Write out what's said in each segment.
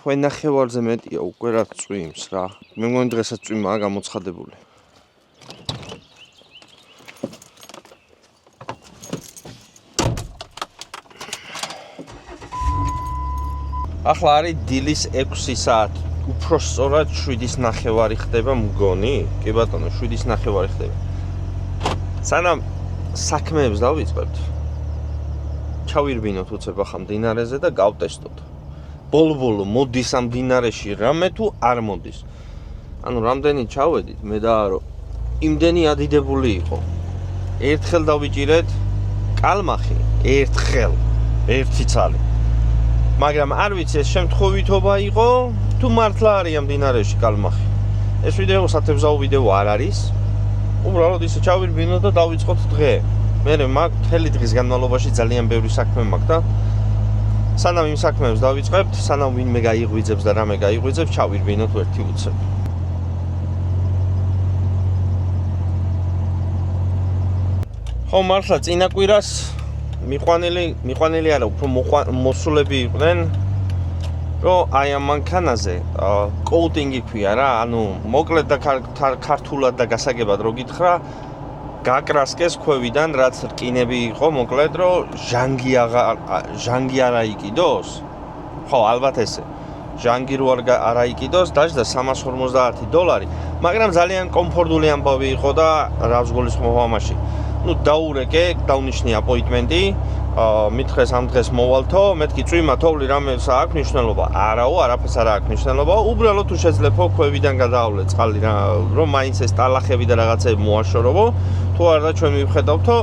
თქვენ ნახევარზე მეტია უკვე რა წვიმს რა. მე მგონი დღესაც წვიმაა გამოცხადებული. ახლა არის დილის 6 საათი. უფრო სწორად 7:30 ხდება მგონი. კი ბატონო, 7:30 ხდება. სანამ საქმეებს დავიწყებთ, ჩავირბინოთ უცებ ახლა მდინარეზე და გავტესტოთ. ბოლო მოდის ამ მდინარეში რამე თუ არ მოდის. ანუ რამდენი ჩავედით, მე და რომ იმდენი ადიდებული იყო. ერთხელ დავიჭირეთ კალმახი, ერთხელ, ერთი ცალი. მაგრამ არ ვიცი ეს შემთხვევითობა იყო თუ მართლა არის ამ მდინარეში კალმახი. ეს ვიდეო სათევზაო ვიდეო არ არის. უბრალოდ ისე ჩავირბინოთ და დავიწყოთ დღე. მე მაქვს მთელი დღის განმავლობაში ძალიან ბევრი საქმე მაქვს და სანამ იმ საქმეებს დავიწყებთ, სანამ ვინმე გაიღვიძებს და რამე გაიღვიძებს, ჩავირბინოთ ერთი უცებ. ხო, მართლა წინა კვირას მიყვანილი არა, უფრო მოსულები იყვნენ, რომ აი ამ მანქანაზე კოუტინგი ქვია რა, ანუ მოკლედ და ქართულად და გასაგებად რო გითხრა, გაკრასკეს ქვევიდან რაც რკინები იყო, მოკლედ რომ ჟანგი არ აიკიდოს. ხო, ალბათ ესე. ჟანგი რო არ აიკიდოს, დაждდა $350, მაგრამ ძალიან კომფორტული ამბავი იყო და რავს გულისხმობ ამაში. ნუ დაურეკე, დავნიშნე აპოინტმენტი, მითხრეს ამ დღეს მოვალთო, მეთქი წვიმა თოვლი რამეს აქვს მნიშვნელობა? არაო, არაფერს არ აქვს მნიშვნელობა. უბრალოდ თუ შეძლებო ქვევიდან გადაავლე წყალი რა, რომ მაინც ეს ტალახები და რაღაცები მოაშორებო. თუ არა ჩვენ მივხედავთო,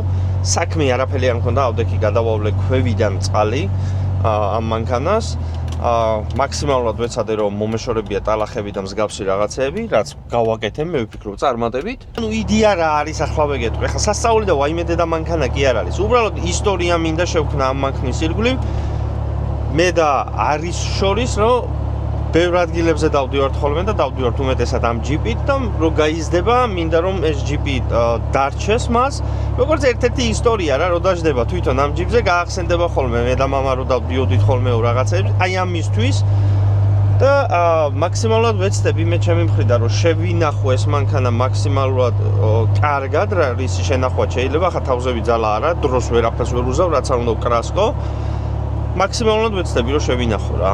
საქმე არაფერი არ მქონდა, ავდექი გადავავლე ქვევიდან წყალი ამ მანქანას. მაქსიმალურად ვეცადე რომ მომეშორებია ტალახები და მსგავსი რაღაცები, რაც გავაკეთე, მე ვფიქრობ წარმატებით. ანუ იდეა რა არის ახლა ვეგეთქვი. ახლა სასწაული და ვაიმე დედა მანქანა კი არ არის. უბრალოდ ისტორია მინდა შევქნა ამ მანქანის ირგვლივ. მე და არის შორის რომ ბევრ ადგილებზე დავდივართ ხოლმე და დავდივართ უმეტესად ამ ჯიპით და რომ გაიზრდება, მინდა რომ ეს ჯიპი დარჩეს მას. როგორც ერთ-ერთი ისტორია რა, რომ დაждდება თვითონ ამ ჯიპზე გაახსენდება ხოლმე მე და მამა რომ დავდიოდით ხოლმე რაღაცებს, აი ამისთვის და მაქსიმალურად ვეცდები მე ჩემი მხრიდან რომ შევინახო ეს მანქანა მაქსიმალურად კარგად, რა ისი შენახვა შეიძლება, ხა თავზე ვიძალა არა, დროს ვერაფერს ვერ უზავ, რაც არ უნდა ვკრასკო. მაქსიმალურად ვეცდები რომ შევინახო რა.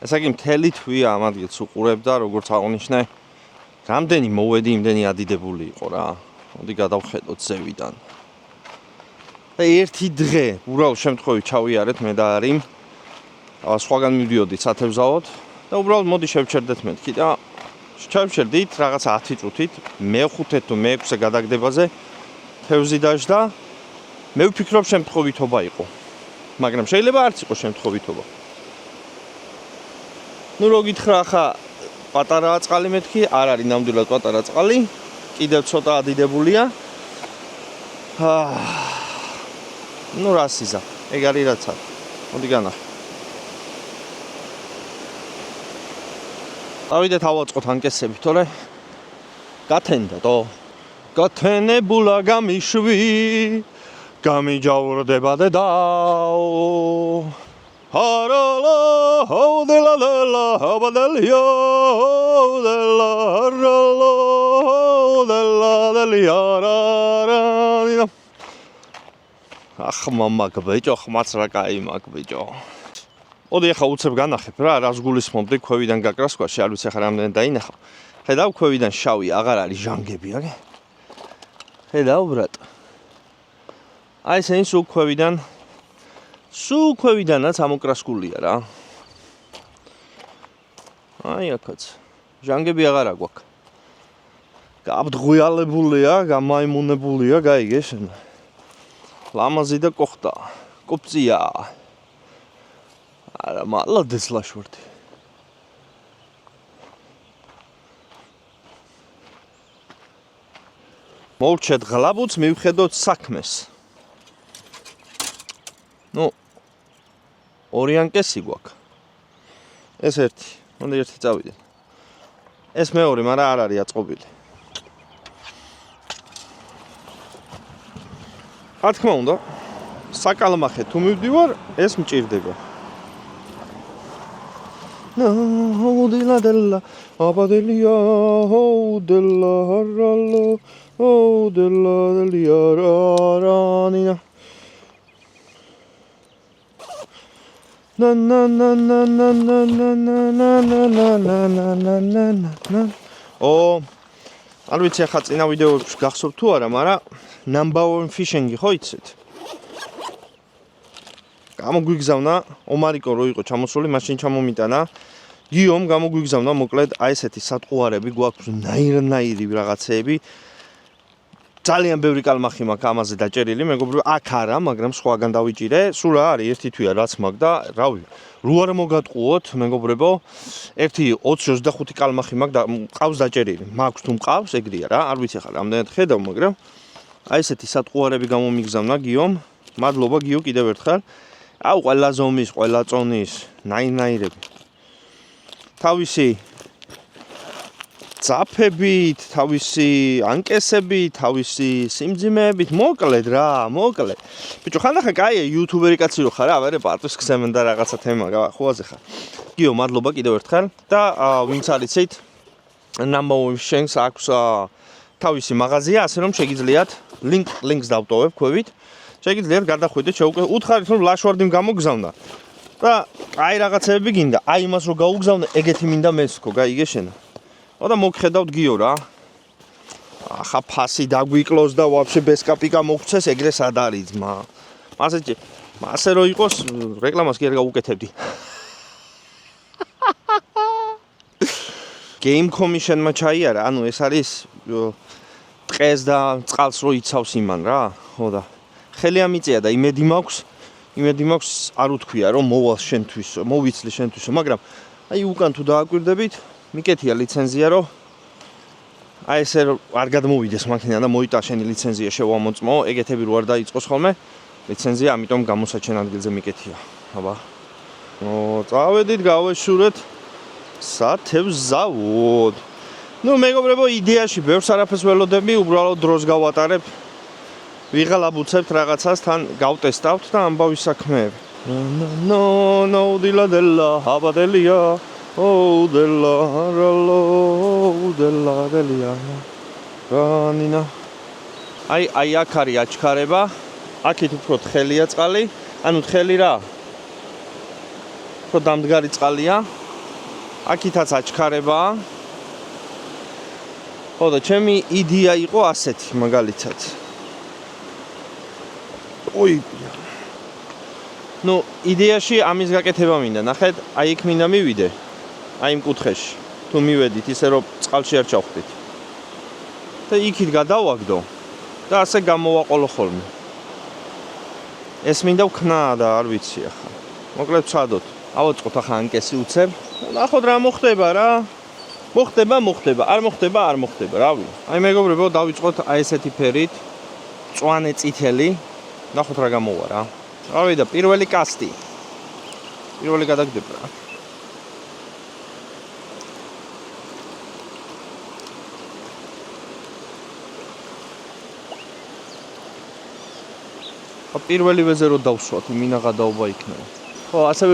ესე იგი მთელი თვია ამ ადგილს უყურებ და როგორც აღნიშნე, რამდენი მოვედი, იმდენი ადიდებული იყო რა. მოდი გადავხედოთ ზევიდან. და ერთი დღე უბრალოდ შემთხვევით ჩავიარეთ მე და არიმ. სხვაგან მივდიოდით სათევზაოდ და უბრალოდ მოდი შევჩერდეთ მეთქი და შევჩერდით რაღაცა 10 წუთით, მე-5 თუ მე-6 გადაგდებაზე თევზი დაждდა. მე ვფიქრობ შემთხვევითობა იყო. მაგრამ შეიძლება არც იყოს შემთხვევითობა. ნუ რო გითხრა ხა პატარაა წყალი მეთქი, არ არის ნამდვილად პატარა წყალი, კიდევ ცოტა ადიდებულია. ნუ რა სიზა, ეგ არის რაც არის. მოდი განახე. ავიდეთ ავაწყოთ ანკესები, თორე გათენდა თო. გათენებულა გამიშვი, გამიჯავრდება დედაო. Harala, hodela dela, habadelia, hodela, harala, hodela delia, rarararira. Mama გბეჭო, ხმაც რა კაი მაგ ბეჭო. ოდი ახლა უცებ განახებ რა, რას გულისხმობდი ქვევიდან გაკრასკვაში, არ ვიცი ახლა რამდენი დაინახავ. ხედავ ქვევიდან შავი, აღარ არის ჟანგები, აგე. ხედავ ბრატ. აი ეს სულ ქვევიდანაც ამოკრასკულია რა. აი აქაც. ჟანგები აღარ აგვაქვს. გაბდღვიალებულია, გამაიმუნებულია, გაიგე შენ. ლამაზი და კოხტა. კოპწია. არა, მალადეს ლაშვერდი. მოვრჩეთ ღლაბუც, მივხედოთ საქმეს. ნუ ორი ანკესი გვაქვს. ეს ერთი, უნდა ერთი წავიდეთ. ეს მეორე, მაგრამ არ არის აწყობილი. რა თქმა უნდა, საკალმახე თუ მივდივარ, ეს მჭირდება. No, della della, abadelia, oh della haralo, oh della delia ranina. Na na na na na na na na na na na na na na. Oh, არ ვიცი ახლა წინა ვიდეოებში გახსოვთ თუ არა, მაგრამ number 1 fishing-ი ხო იცით? გამოგვიგზავნა ომარიკო რო იყო ჩამოსული, მაშინ ჩამომიტანა. გიომ გამოგვიგზავნა მოკლედ აი ესეთი სატყუარები გვაქვს ნაირ-ნაირი რაღაცეები. ძალიან ბევრი კალმახი მაქვს ამაზე დაჭერილი, მეგობრებო, აქ არა, მაგრამ სხვაგან დავიჭირე. სულ რა არის ერთი თვია რაც მაქვს და რავი, რო არ მოგატყუოთ, მეგობრებო, ერთი 20-25 კალმახი მაქვს და მყავს დაჭერილი. მაქვს თუ მყავს, ეგრეა რა, არ ვიცი ახლა რამდენად ხედავ, მაგრამ აი ესეთი სატყუარები გამომიგზავნა გიომ. მადლობა გიო კიდევ ერთხელ. აუ ყველა ზომის, ყველა წონის, ნაირ-ნაირები. თავისი ძაფებით, თავისი ანკესებით, თავისი სიმძიმეებით, მოკლედ რა, მოკლედ. ბიჭო, ხანდახან კაია იუთუბერი კაცი რო ხარ, ავერე პარტის ქსემენ და რაღაცა თემა, ხუაზე ხარ. გიო, მადლობა კიდევ ერთხელ და ვინც არიცით, number 1 fishing-ს აქვს თავისი მაღაზია, ასე რომ შეგიძლიათ ლინკს დავტოვებ ქვევით. შეგიძლიათ გადახვიდეთ, უთხარით რომ ლაშვარდი გამოგზავნა. და აი რაღაცეები გინდა, აი იმას რო გაუგზავნე, ეგეთი მინდა მეც თქო, გაიგე შენ. და მოგხედავთ გიო რა. ახლა ფასი დაგვიკლოს და ვაფშე ბესკაპიკა მოგცეს, ეგრე სად არის ძმა. მასე რო იყოს, რეკლამას კი არ გავუკეთებდი. Game Commission-მა ჩაიარა, ანუ ეს არის ტყეს და წყალს რო იცავს იმან რა, ხო და ხელი ამიწია და იმედი მაქვს არ უთქვია რომ მოვალ შენთვის, მოვიცლი შენთვისო, მაგრამ აი უკან თუ დააკვირდებით, მიკეთია ლიცენზია რომ აი ესე არ გადმოვიდეს მაქინა და მოიტაშენი ლიცენზია შევამოწმო, ეგეთები რო არ დაიწყოს ხოლმე, ლიცენზია ამიტომ გამოსაჩენ ადგილზე მიკეთია. აბა. წავედით, გავეშურეთ სათევზ ზავოდ. ნუ მეგობრებო, იდეაში ბევრს არაფერს ველოდები, უბრალოდ დროს გავატარებ. ვიღალაბუცებთ რაღაცას, თან გავტესტავთ და ამბავი საქმეები. No, della della, abadelia, oh della haralo, oh della delia ranina. აი აქ არის აჩქარება, აქეთ უფრო თხელია წყალი, ანუ თხელი რა. უფრო დამდგარი წყალია. აქითაც აჩქარებაა. ხო და ჩემი იდეა იყო ასეთი, მაგალითად. ой. ნუ იდეაში ამის გაკეთება მინდა. ნახეთ, აი იქ მინდა მივიდე. აი იმ კუთხეში. თუ მივედით ისე რომ წყალში არ ჩავხდით. და იქით გადავაგდო და ასე გამოვაყოლო ხოლმე. ეს მინდა ვქნა და არ ვიცი ახლა. მოკლედ ვცადოთ. ავაწყოთ ახლა ანკესი უცებ. ნახოთ რა მოხდება რა. მოხდება, არ მოხდება, რავი. აი მეგობრებო, დავიწყოთ აი ესეთი ფერით. მწვანე წითელი. ნახოთ რა გამოვა რა. რავი და პირველი კასტი. პირველი გადაგდება რა. პირველი ვეზე რო დავსვათ, მინა გადაობა იქნება. ხო, ასევე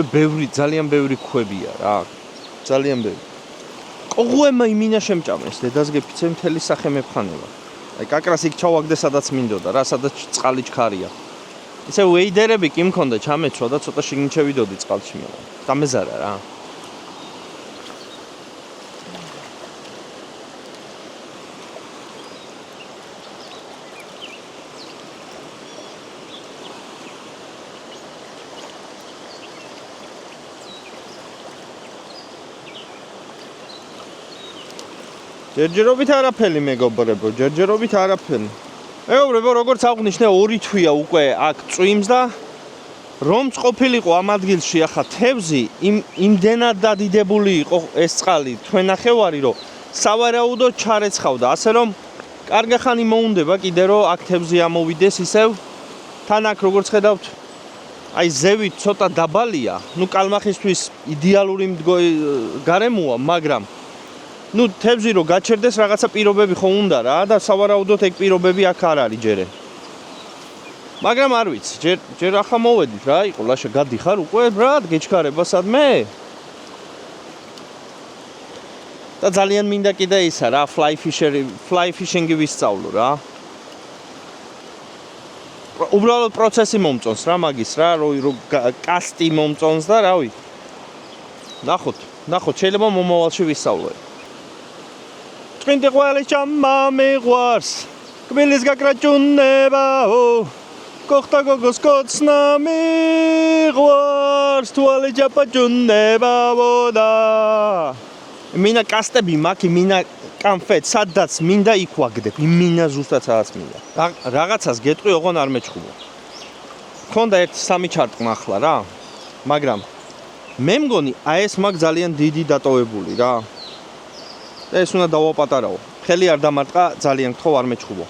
ძალიან ბევრი ქვებია რა. ძალიან ბევრი. ყოღუემა იმინა შემჭამეს, დედას გეფიცე მთელი სახე მეფხანება. აი კაკრას იქ ჩავაგდე, სადაც მინდოდა რა, სადაც წყალი ჩქარია. ისე ვეიდერები კი მქონდა ჩამეცვა და ცოტა შიგნით შევიდოდი წყალში, მაგრამ დამეზარა რა. ჯერჯერობით არაფერი მეგობრებო, ჯერჯერობით არაფერი. მეგობრებო, როგორც აღვნიშნე, 2 თვია უკვე აქ წვიმს და რომც ყოფილიყო ამ ადგილში ახლა თევზი, იმდენად დადიდებული იყო ეს წყალი, თქვენ ნახევარი, რომ სავარაუდოდ ჩარეცხავდა, ასე რომ კარგი ხანი მოუნდება კიდე რომ აქ თევზი ამოვიდეს ისევ თან აქ როგორც ხედავთ აი ზევით ცოტა დაბალია ნუ კალმახისთვის იდეალური გარემოა მაგრამ ნუ თევზი რო გაჩერდეს რაღაცა პირობები ხო უნდა რა და სავარაუდოდ ეგ პირობები აქ არ არის ჯერე მაგრამ არ ვიცი ჯერ ახლა მოვედით რა იყო ლაშა გადიხარ უკვე ბრატ გეჩქარება სადმე და ძალიან მინდა კიდე ისა რა fly fishing-ი ვისწავლო რა უბრალოდ პროცესი მომწონს რა მაგის რა რო კასტი მომწონს და რავი ნახოთ შეიძლება მომავალში ვისწავლო წმინდი ყველი ჩამა მიყვარს კბილის გაკრაჭუნებაო კოხტა გოგოს კოცნა მიყვარს თვალი ჯაპაჭუნებაო და მინა კასტები მაქვს მინა კამფეთ სადაც მინდა იქ ვაგდებ მინა ზუსტად სადაც მინდა რაღაცას გეტყვი ოღონ არ მეჩხუბო ქონდა ერთი 3 ჩარტყმა ახლა რა მაგრამ მე მგონი აი ეს მაგ ძალიან დიდი დატოვებული რა და ეს უნდა დავაპატარაო ხელი არ დამარტყა ძალიან გთხოვ არ მეჩხუბო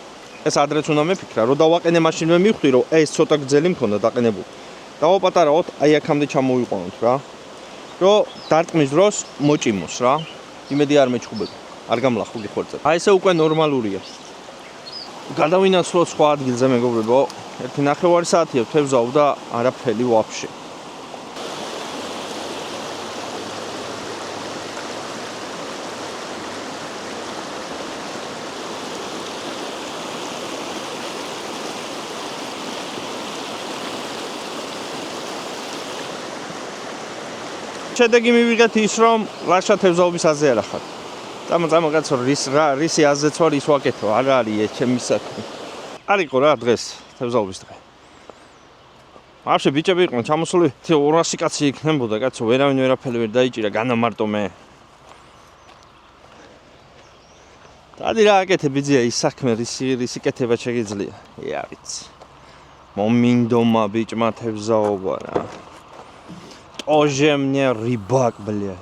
ეს ადრეც უნდა მეფიქრა რომ დავაყენე მაშინვე მივხვდი რომ ეს ცოტა გძელი მქონდა დაყენებული დავაპატარაოთ აი აქამდე ჩამოვიყვანოთ რა რომ დარტყმის დროს მოჭიმოს რა იმედი არ მეჩხუბებ არ გამლახო გიხორცებ აი ესე უკვე ნორმალურია გადავინაცვლოთ სხვა ადგილზე მეგობრებო 1.5 საათია თევზავ და არაფერი ვაფშე შედეგი მივიღეთ ის რომ ლაშა თევზაობის აზე არ ახარ წამოგაცო რისი აზეც ვარ ის ვაკეთო არ არის ეს ჩემი საქმე არ იყო რა დღეს თევზაობის დღე ვაფშე ბიჭები იყვნენ ჩამოსული 200 კაცი იქნებოდა კაცო ვერავინ ვერაფერი ვერ დაიჭირა განამარტო მე დადი რა აკეთე ბიძია ის საქმე რისი კეთება შეგიძლია ია ვიცი მომინდომა ბიჭმა თევზაობა რა Тоже мне рыбак, бля.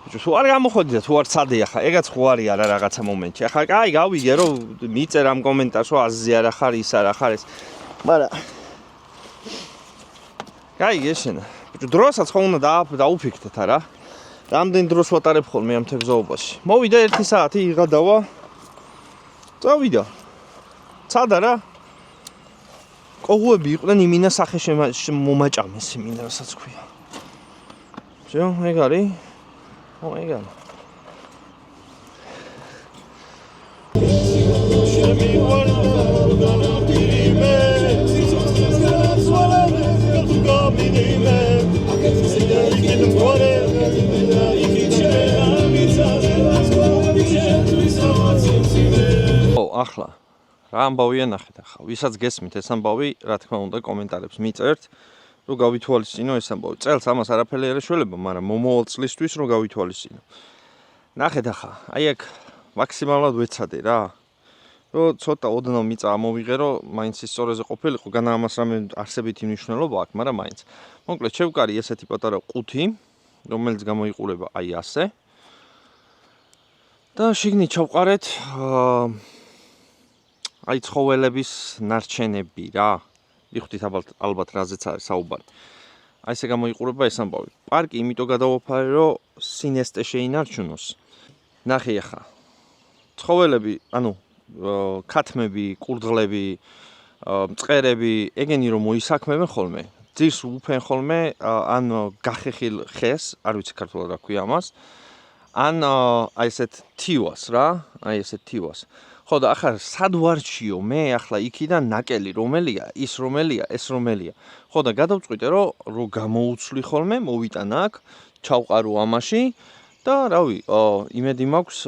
Თუ არ გამოხოდიდა, თუ არ ცადე ახლა, ეგაც ხო არის არა რაღაცა მომენტში. ახლა კაი გავიგე რომ მიწერ ამ კომენტარს რომ აზზე არ ახარ, ის არ ახარ ეს. მაგრამ კაი გეშენა. დროსაც ხო უნდა დაუფიქრდეთ არა. რამდენ დროს ვატარებ ხოლმე ამ თევზაობაში. მოვიდა 1 საათი იღადავა. წავიდა. ცადა რა. ყოღუები იყვნენ იმინა სახე მომაჭამეს იმინა რასაც ქვია. შე ეგ არის? ო ეგ არის. ახლა რა ამბავია ნახეთ ახლა ვისაც გესმით ეს ამბავი რა თქმა უნდა კომენტარებს მიწერთ რომ გავითვალისწინო ეს ამბავი წელს ამას არაფერი არ ეშველება მაგრამ მომავალ წლისთვის რომ გავითვალისწინო ნახეთ ახლა აი აქ მაქსიმალურად ვეცადე რა რომ ცოტა ოდნავ მიწა ამოვიღე რომ მაინც ის სწორეზე ყოფილიყო განა ამას რამე არსებითი მნიშვნელობა აქვს მაგრამ მაინც მოკლედ შევკარი ესეთი პატარა ყუთი რომელიც გამოიყურება აი ასე და შიგნით ჩავყარეთ აი ცხოველების ნარჩენები რა. მიხდით ალბათ რაზეც არის საუბარი. აი ესე გამოიყურება ეს ამბავი. პარკი იმიტომ გადავაფარე რომ სინესტე შეინარჩუნოს. ნახე ახლა. ცხოველები, ანუ ქათმები, კურდღლები, მწყერები, ეგენი რომ მოისაქმებენ ხოლმე. ძირს უფენ ხოლმე ან გახეხილ ხეს, არ ვიცი ქართულად რა ქვია ამას. ან აი ესეთ თივას რა, აი ესეთ თივას. ხო და ახლა სად ვარჩიო მე ახლა იქიდან ნაკელი რომელია ის რომელია ეს რომელია ხო და გადავწყვიტე რომ გამოუცვლი ხოლმე მოვიტან აქ ჩავყარო ამაში და რავი იმედი მაქვს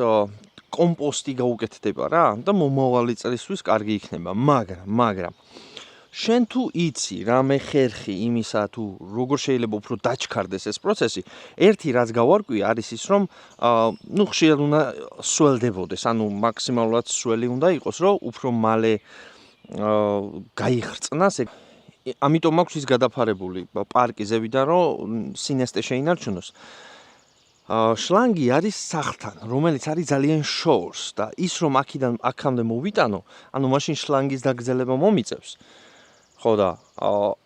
კომპოსტი გაუკეთდება რა და მომავალი წლისთვის კარგი იქნება მაგრამ შენ თუ იცი რამე ხერხი იმისა თუ როგორ შეიძლება უფრო დაჩქარდეს ეს პროცესი ერთი რაც გავარკვია არის ის რომ ნუ ხშირად უნდა სველდებოდეს ანუ მაქსიმალურად სველი უნდა იყოს რომ უფრო მალე გაიხრწნას ამიტომ მაქვს ის გადაფარებული პარკი ზევიდან რომ სინესტე შეინარჩუნოს შლანგი არის სახლთან, რომელიც არის ძალიან შორს და ის რომ აქედან აქამდე მოვიტანო, ანუ მაშინ შლანგის დაგრძელება მომიწევს. ხო და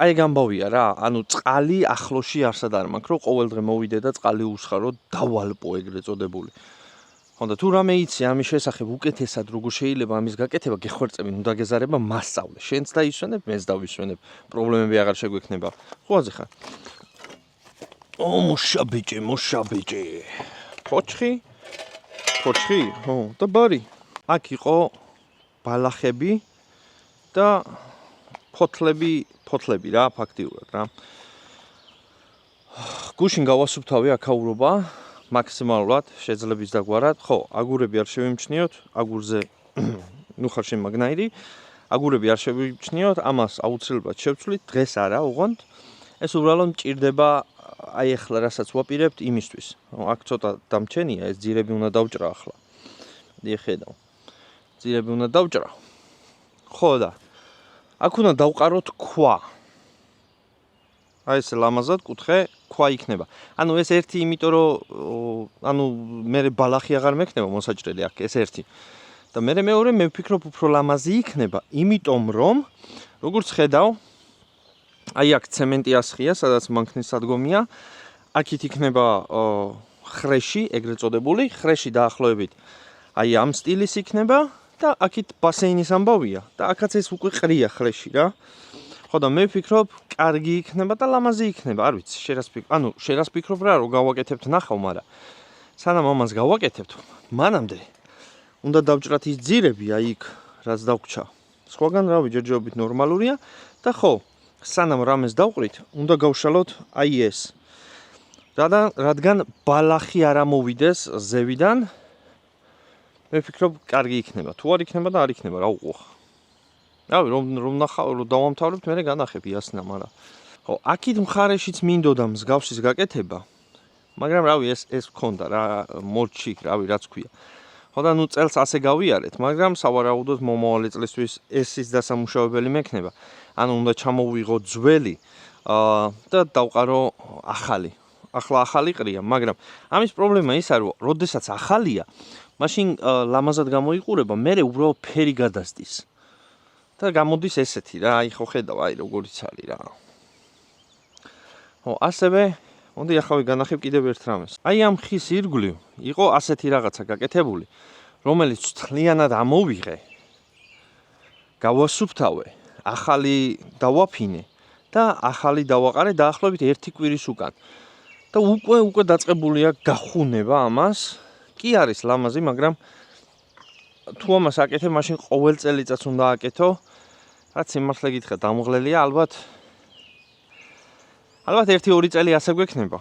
აი გამბავია რა, ანუ წყალი ახლოში არსად არ მაქვს, რომ ყოველ დღე მოვიდე და წყალი უსხარო დავალპო ეგრეთ წოდებული. ხო და თუ რამე იცი ამის შესახებ უკეთესად როგორ შეიძლება ამის გაკეთება, გეხვერწები, ნუ დაგეზარება მასწავლე. შენც დაისვენებ, მეც დავისვენებ, პრობლემები აღარ შეგვექნება. ხო აზე ხარ? მუშა ბიჭი. ფოჩხი, ხო, და ბარი. აქ იყო ბალახები და ფოთლები რა, ფაქტიურად რა. გუშინ გავასუფთავე აქაურობა, მაქსიმალურად შეძლებს დაგვარად. ხო, აგურები არ შევიმჩნიოთ, აგურზე ნუ ხარ შემაგნაირი. აგურები არ შევიმჩნიოთ, ამას აუცილებლად შევცვლით, დღეს არა, ოღონდ. ეს უბრალოდ მჭირდება აი ახლა რასაც ვაპირებთ იმისთვის. აქ ცოტა დამჩენია, ეს ძირები უნდა დავჭრა ახლა. ხედავ. ძირები უნდა დავჭრა. ხო და აქ უნდა დავყაროთ ქვა. აი ეს ლამაზად კუთხე ქვა იქნება. ანუ ეს ერთი იმიტომ რომ ანუ მე ბალახი აღარ მექნება მოსაჭრელი აქ ეს ერთი. და მე მეორე მე ვფიქრობ უფრო ლამაზი იქნება, იმიტომ რომ როგორც ხედავ აი აქ ცემენტი ასხია, სადაც მანქანის სადგომია. აქით იქნება ხრეში, ეგრეთ წოდებული, ხრეში დაახლოებით. აი ამ სტილის იქნება და აქით ბასეინის ამბავია და აქაც ეს უკვე ყრია ხრეში რა. ხო და მე ვფიქრობ, კარგი იქნება და ლამაზი იქნება, არ ვიცი, შენ ვფიქრობ რა, რომ გავაკეთებთ ნახავ, მაგრამ სანამ ამას გავაკეთებთ, მანამდე უნდა დავჭრათ ის ძირები, აი იქ, რაც დაგვრჩა. სხვაგან რავი, ჯერჯერობით ნორმალურია და ხო, სანამ რამეს დავყრით, უნდა გავშალოთ აი ეს. რადგან ბალახი არ ამოვიდეს ზევიდან, მე ვფიქრობ, კარგი იქნება. თუ არ იქნება და არ იქნება, რა უყო. რავი, რომ ნახავ, რომ დავამთავრებთ, მე განახებ იასნა, მაგრამ ხო, აქით მხარეშიც მინდოდა მსგავსის გაკეთება. მაგრამ რავი, ეს გქონდა რა, მორჩი, რავი, რაც ქვია. ხო და ნუ წელს ასე გავიარეთ, მაგრამ სავარაუდოდ მომავალი წლისთვის ესის დასამუშავებელი მექნება. ანუ უნდა ჩამოვიღო ძველი და დავყარო ახალი. ახლა ახალი ყრია, მაგრამ ამის პრობლემა ისაა, რომ როდესაც ახალია, მაშინ ლამაზად გამოიყურება, მე უბრალოდ ფერი გადასდის. და გამოდის ესეთი რა, აი ხო ხედავ, აი როგორიც არის რა. ხო, ასევე მოდი ახლა ვიგანახებ კიდევ ერთ რამეს. აი ამ ხის ირგვლივ იყო ასეთი რაღაცა გაკეთებული, რომელიც თლიანად ამოვიღე, გავასუფთავე, ახალი დავაფინე და ახალი დავაყარე დაახლოებით 1 კვირის უკან. და უკვე დაწყებულია გახუნება ამას. კი არის ლამაზი, მაგრამ თუ ამას აკეთებ, მაშინ ყოველ წელიწადს უნდა აკეთო. რაც სიმართლე გითხრა, დამღლელია, ალბათ 1-2 წელი ასე გვექნება.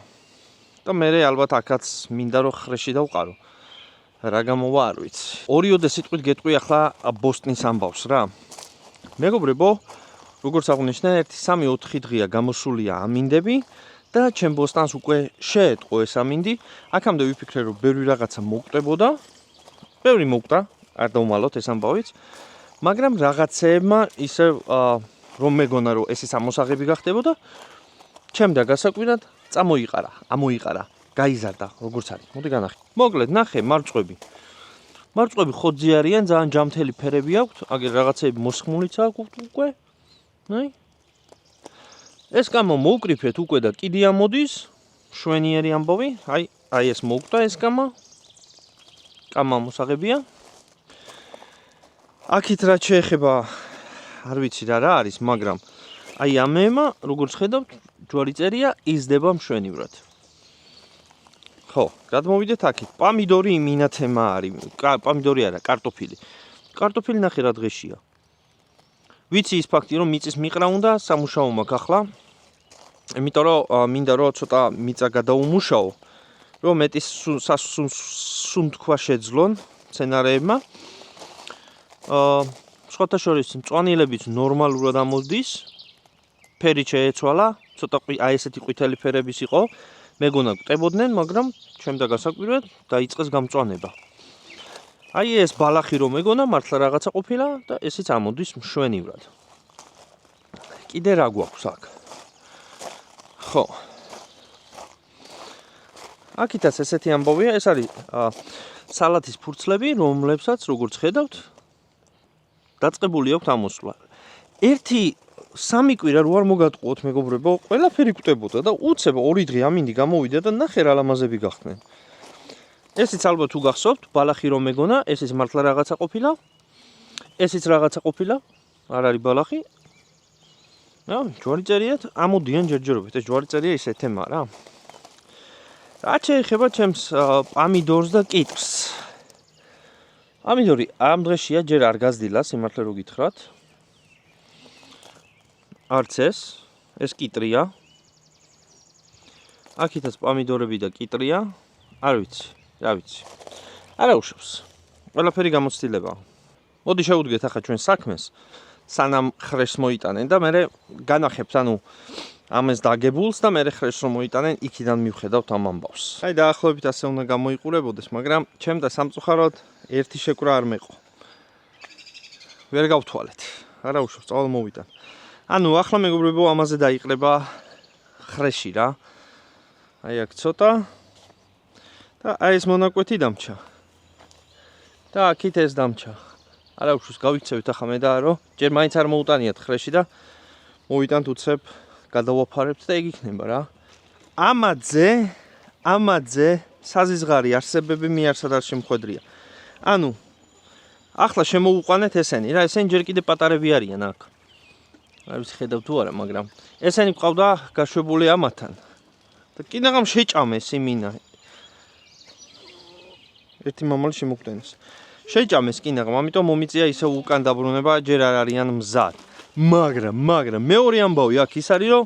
და მე ალბათ აქაც მინდა რომ ხრეში დავყარო. რა გამოვა არ ვიცი. 2-ოდე სიტყვით გეტყვი ახლა ბოსტნის ამბავს რა. მეგობრებო, როგორც აღნიშნე, 1-3-4 დღეა გამოსულია ამინდები და ჩემ ბოსტანს უკვე შეეტყო ეს ამინდი. აქამდე ვიფიქრე რომ ბევრი რაღაცა მოვკვდებოდა. ბევრი მოვკვდა, არ დავმალოთ ეს ამბავიც. მაგრამ რაღაცეებმა ისე რომ მეგონა რომ ეს ამოსაღები გახდებოდა, ჩემ და გასაკვირად ამოიყარა, გაიზარდა, როგორც არის. მოდი განახე. მოკლედ, ნახე, მარწყვები. მარწყვები ხოძი არიან, ძალიან ჯამთელი ფერები აქვთ, აგერ რაღაცეები მოსხმულიც აქვს უკვე. აი. ეს კამო მოვკრიფეთ უკვე და კიდე ამოდის, შვენიერი ამბავი. აი ეს მოვკვდა ეს კამა. კამა მოსაღებია. აქეთ რაც შეეხება, არ ვიცი რა არის, მაგრამ აი ამემა, როგორც ხედავთ, ჯვარი წერია იზრდება მშვენივრად. ხო, გადმოვიდეთ აქეთ. პამიდორი იმინა თემა არის. პამიდორი არა, კარტოფილი. კარტოფილი ნახე რა დღეშია. ვიცი ის ფაქტი, რომ მიწის მიყრა უნდა სამუშაო მაქვს ახლა. იმიტომ რომ მინდა რომ ცოტა მიწა გადაუმუშაო, რომ მეტი სუნთქვა შეძლონ მცენარეებმა. სხვათა შორის მწვანილებიც ნორმალურად ამოდის. ფერი შეეცვალა, ცოტა აი ესეთი ყვითელი ფერების იყო. მეგონა გტებოდნენ, მაგრამ ჩემდა გასაკვირად დაიწყეს გამწვანება. აი ეს ბალახი რომ მეგონა მართლა რაღაცა ყოფილა და ესეც ამოდის მშვენივრად. კიდე რა გვაქვს აქ? ხო. აქითაც ესეთი ამბავია, ეს არის სალათის ფურცლები, რომლებსაც როგორც ხედავთ, დაწყებული აქვს ამოსვლა. 1-3 კვირა რო არ მოგატყუოთ, მეგობრებო, ყველაფერი გვტებოდა და უცებ 2 დღე ამინდი გამოვიდა და ნახე რა ლამაზები გახდნენ. ესიც ალბათ თუ გახსოვთ, ბალახი რომ მეგონა, ესიც მართლა რაღაცა ყოფილა. ესიც რაღაცა ყოფილა, არ არის ბალახი. ჯვარი წერიათ, ამოდიან ჯერჯერობით, ეს ჯვარი წერია ისე თემა რა. რაც შეეხება ჩემს პამიდორს და კიტრს. პამიდორი ამ დღეშია ჯერ არ გაზრდილა, სიმართლე რო გითხრათ. არც ეს კიტრია. აქითაც პამიდორები და კიტრია. არ ვიცი, რა ვიცი. არა უშავს. ყველაფერი გამოცდილებაა. მოდი შევუდგეთ ახლა ჩვენ საქმეს. სანამ ხრეშს მოიტანენ და მე განახებთ, ანუ ამას დაგებულს და მე ხრეშს რომ მოიტანენ, იქიდან მივხედავთ ამ ამბავს. აი დაახლოებით ასე უნდა გამოიყურებოდეს, მაგრამ ჩემ და სამწუხაროდ ერთი შეკვრა არ მეყო. ვერ გავთვალეთ. არა უშავს, წავალ მოვიტან. ანუ ახლა მეგობრებო, ამაზე დაიყრება ხრეში რა. აი აქ ცოტა და აი ეს მონაკვეთი დამჩა. და აქით ეს დამჩა. არა უშავს, გავიქცევით ახლა მე და რომ ჯერ მაინც არ მოუტანიათ ხრეში და მოვიტანთ უცებ გადავაფარებთ და ეგ იქნება რა. ამაძე საზიზღარი არსებები მიარსად არ შემხვედრია. ანუ ახლა შემოუყვანეთ ესენი რა, ესენი ჯერ კიდე პატარები არიან აქ. არ ვიცი ხედავ თუ არა, მაგრამ ესენი ყავდა გაშვებული ამათთან. და კიდაღამ შეჭამეს იმინა. ერთი მამალი შემოგვდენს. შეჭამეს კიდაღამ, ამიტომ მომიწია ისე უკან დაბრუნება, ჯერ არ არიან მზად. მაგრამ მეორე ამბავი აქ ის არის, რომ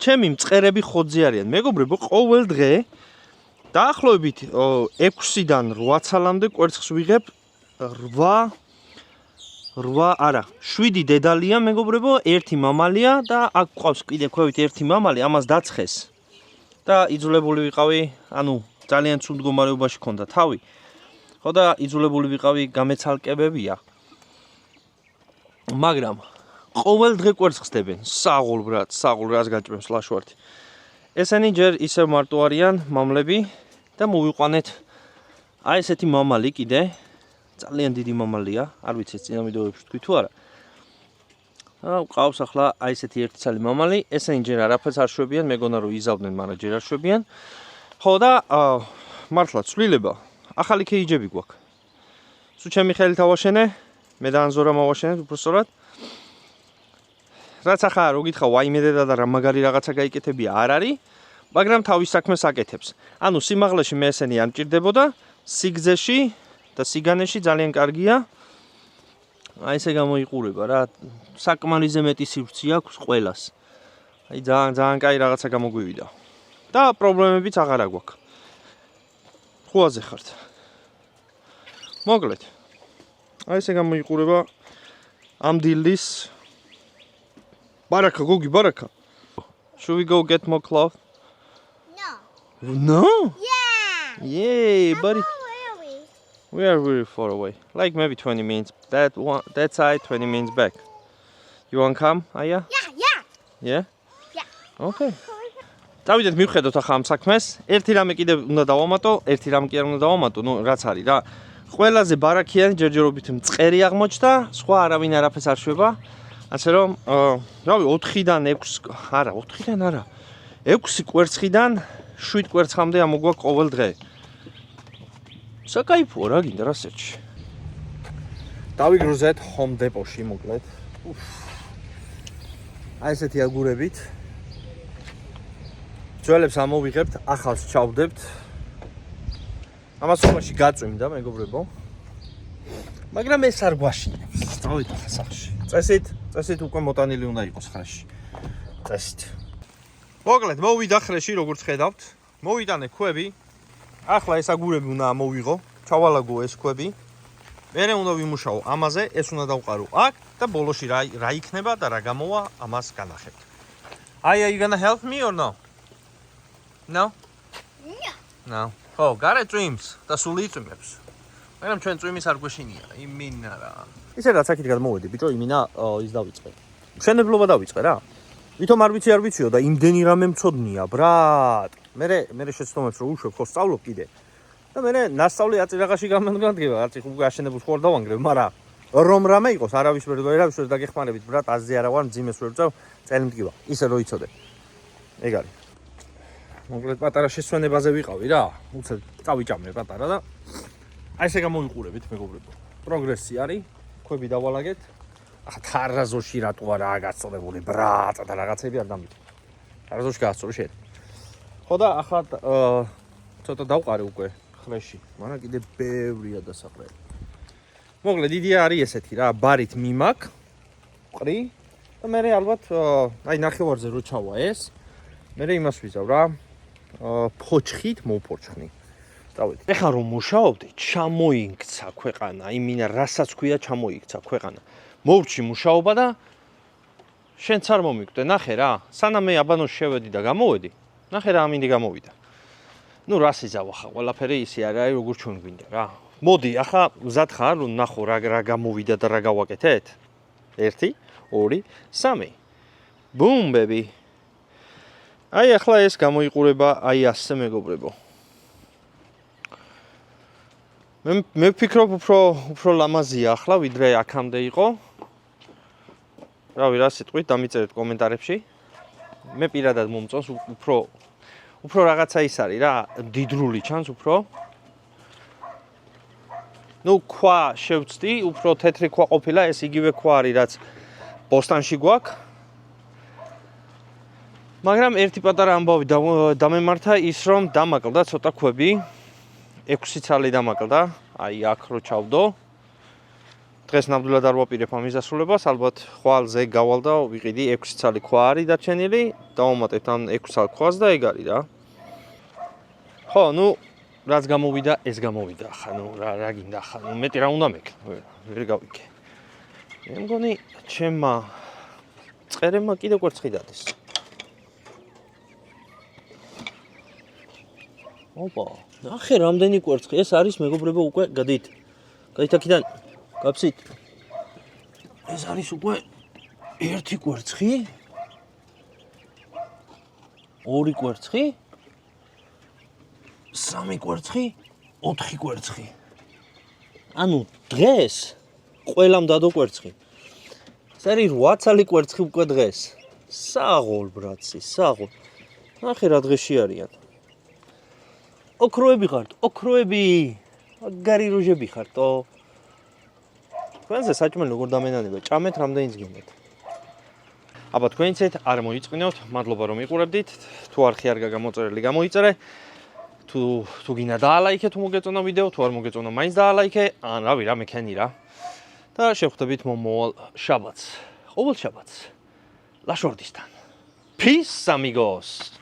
ჩემი მწყერები ხოძე არიან. მეგობრებო, ყოველ დღე დაახლოებით 6-დან 8 ცალამდე კვერცხს ვიღებ 7 დედალია, მეგობრებო, ერთი მამალია და აქ ყავს კიდე ქვევით ერთი მამალი, ამას დაცხეს. და იძულებული ვიყავი, ანუ ძალიან ცუდ მდგომარეობაში ქონდა თავი. ხო და იძულებული ვიყავი გამეცალკებებია. მაგრამ ყოველ დღე კვერცხს დებენ. საღოლ რას გაჭმევს ლაშვართი. ესენი ჯერ ისევ მარტო არიან მამლები და მოვიყვანეთ აი ესეთი მამალი კიდე. ძალიან დიდი მამალია, არ ვიცი წინა ვიდეოებში თქვი თუ არა. ყავს ახლა აი ესეთი ერთი ცალი მამალი, ესენი ჯერ არაფერს არ შვებიან, მეგონა რომ იზავდნენ, მაგრამ ჯერ არ შვებიან. ხო და მართლა ცვლილება, ახალი კეიჯები გვაქვს. სულ ჩემი ხელით ავაშენე, მე და ანზორა მოვაშენეთ უბრალოდ. რაც ახლა რო გითხრა ვაიმედედა და რა მაგარი რაღაცა გაიკეთებია არ არის, მაგრამ თავის საქმეს აკეთებს. ანუ სიმაღლეში მე ესენი არ მჭირდებოდა, სიგზეში და სიგანეში ძალიან კარგია. აი ესე გამოიყურება რა, საკმარისზე მეტი სივრცე აქვს ყველას. აი ძალიან კაი რაღაცა გამოგვივიდა. და პრობლემებიც აღარ აგვაქვს. ხუაზე ხართ. მოკლედ. აი ესე გამოიყურება ამ დილის Baraka, Gogi, Baraka. Should we go get more cloth? No. No? Yeah. Yay, buddy. How far are we? We are very far away. Like maybe 20 minutes. That side, 20 minutes back. You want to come, Aya? Yeah. Yeah? Yeah. Okay. დავიდეთ მივხედოთ ახლა ამ საქმეს. ერთი რამე კიდე უნდა დავამატო, ერთი რამე კი არ უნდა დავამატო, ну რაც არის რა. ყველაზე ბარაქიანი ჯერჯერობით მწყერი აღმოჩნდა, სხვა არავინ არაფერს არ შვება. ასე რომ, რავი 4-დან 6, არა, 4-დან არა. 6 კვერცხიდან 7 კვერცხამდე ამოგვაქვს ყოველ დღე. საკაიფოა რა გინდა რასეთში. დავიგრუზეთ Home Depot-ში მოკლედ. აი ესეთი აგურებით. ძველებს ამოვიღებთ, ახალს ჩავდებთ. ამას უმაში გაწვიმდა, მეგობრებო. მაგრამ ეს არ გვაშინებს. დავით სახში. წესით უკვე მოტანილი უნდა იყოს ხრეში. წესით. მოკლედ, მოვიდა ხრეში, როგორც ხედავთ. მოვიტანე ქვები. ახლა ეს აგურები უნდა ამოვიღო. ჩავალაგო ეს ქვები. მერე უნდა ვიმუშაო ამაზე, ეს უნდა დავყარო აქ და ბოლოში რა იქნება და რა გამოვა, ამას განახებთ. Are you gonna help me or no? No? No. Oh, got it dreams. და სულ იწვიმებს. მაგრამ ჩვენ წვიმის არ გვეშინია, იმინა რა. ისე რაც აქეთ გადმოვედი, ბიჭო, იმინა ის დავიწყე. მშენებლობა დავიწყე რა. ვითომ არ ვიციო და იმდენი რამე მწოდნია, ბრატ. მე შეცდომებს რომ უშვებ ხო სწავლობ კიდე. და მე ნასწავლი აწირაღაში გამდგება, არც უკვე აშენებულს ხوار დავანგრევ, მაგრამ რომ რამე იყოს, არავის ვერ დაგეხმარებით, ბრატ, აზზე არა ვარ, მძიმეს ვერ წავ, წელი მდგება. ისე რომ იცოდე. ეგ არის. მოკლედ პატარა შესვენებაზე ვიყავი რა. უცებ წავიჭამე პატარა და აი ესე გამოვიყურებით მეგობრებო. პროგრესი არის, ქვები დავალაგეთ. ახლა თარაზოში რატო არა გაწოდებული ბრატ და რაღაცები არ დამიტი. თარაზოში გააწოდე შენ. ხო და ახლა ცოტა დავყარე უკვე ხრეში, მაგრამ კიდე ბევრია დასაყრელი. მოკლედ იდეა არის ესეთი რა, ბარით მიმაქ, ყრი და მე ალბათ აი ნახევარზე რო ჩავა ეს, მე იმას ვიზავ რა, ფოჩხით მოვფორჩხნი. დავით. ეხლა რომ მუშაობდი, ჩამოიქცა ქვეყანა, იმინა რასაც ქვია ჩამოიქცა ქვეყანა. მოვრჩი მუშაობა და შენც არ მომიკვდე, ნახე რა, სანამ მე აბანოში შევედი და გამოვედი, ნახე რა ამინდი გამოვიდა. ნუ რას იზავ ახლა, ყველაფერი ისე არის, როგორ ჩვენ გვინდა რა. მოდი, ახლა მზად ხარ, რომ ნახო რა გამოვიდა და რა გავაკეთეთ? 1, 2, 3. ბუმ, ბები. აი ახლა ეს გამოიყურება აი ასე მეგობრებო. მე ვფიქრობ უფრო ლამაზია ახლა, ვიდრე აქამდე იყო. რავი, რა სიტყვით დამიწერეთ კომენტარებში. მე პირადად მომწონს უფრო რაღაცა ის არის რა, დიდრული ჩანს უფრო. ნუ ქვა შევწდი, უფრო თეთრი ქვა ყოფილა, ეს იგივე ქვა არის, რაც ბოსტანში გვაქვს. მაგრამ ერთი პატარა ამბავი დამემართა ის, რომ დამაკლდა ცოტა ქვები. 6 ცალი დამაკლდა, აი აქ რო ჩავდო. დღეს ნამდვილად არ ვაპირებ ამის დასრულებას, ალბათ ხვალზე გავალ და ვიყიდი 6 ცალი ქვა არის დარჩენილი, დავამატებთ ამ 6 ცალ ქვას და ეგ არის რა. ხო, ნუ რაც გამოვიდა, ეს გამოვიდა ახლა, ნუ რა გინდა ახლა, ნუ მეტი რა უნდა მექნა, ვერ გავიქე. მე მგონი ჩემმა წერემა კიდე კვერცხი დადეს. ოპა, ნახე რამდენი კვერცხი, ეს არის მეგობრებო უკვე გადით. გადით აქედან, გაფსით. ეს არის უკვე 1 კვერცხი, 2 კვერცხი, 3 კვერცხი, 4 კვერცხი. ანუ დღეს ყველამ დადო კვერცხი. ეს არის 8 ცალი კვერცხი უკვე დღეს. საღოლ ბრაცი, საღოლ. ნახე რა დღეში არიან. ოქროები ხართ, ოქროები. მაგარი რუჟები ხართო. თქვენზე საჭმელი როგორ დამენანება, ჭამეთ რამდენიც გინდათ. აბა თქვენიცეთ არ მოიწყინოთ, მადლობა რომ იყურებდით. თუ არხი არ გაგამოწერილი გამოიწერე. თუ გინდა დაალაიქე, თუ მოგეწონა ვიდეო, თუ არ მოგეწონა მაინც დაალაიქე, ან რავი რა მექენი რა. და შევხვდებით მომავალ შაბათს. ყოველ შაბათს. ლაშორდისთან. Peace amigos.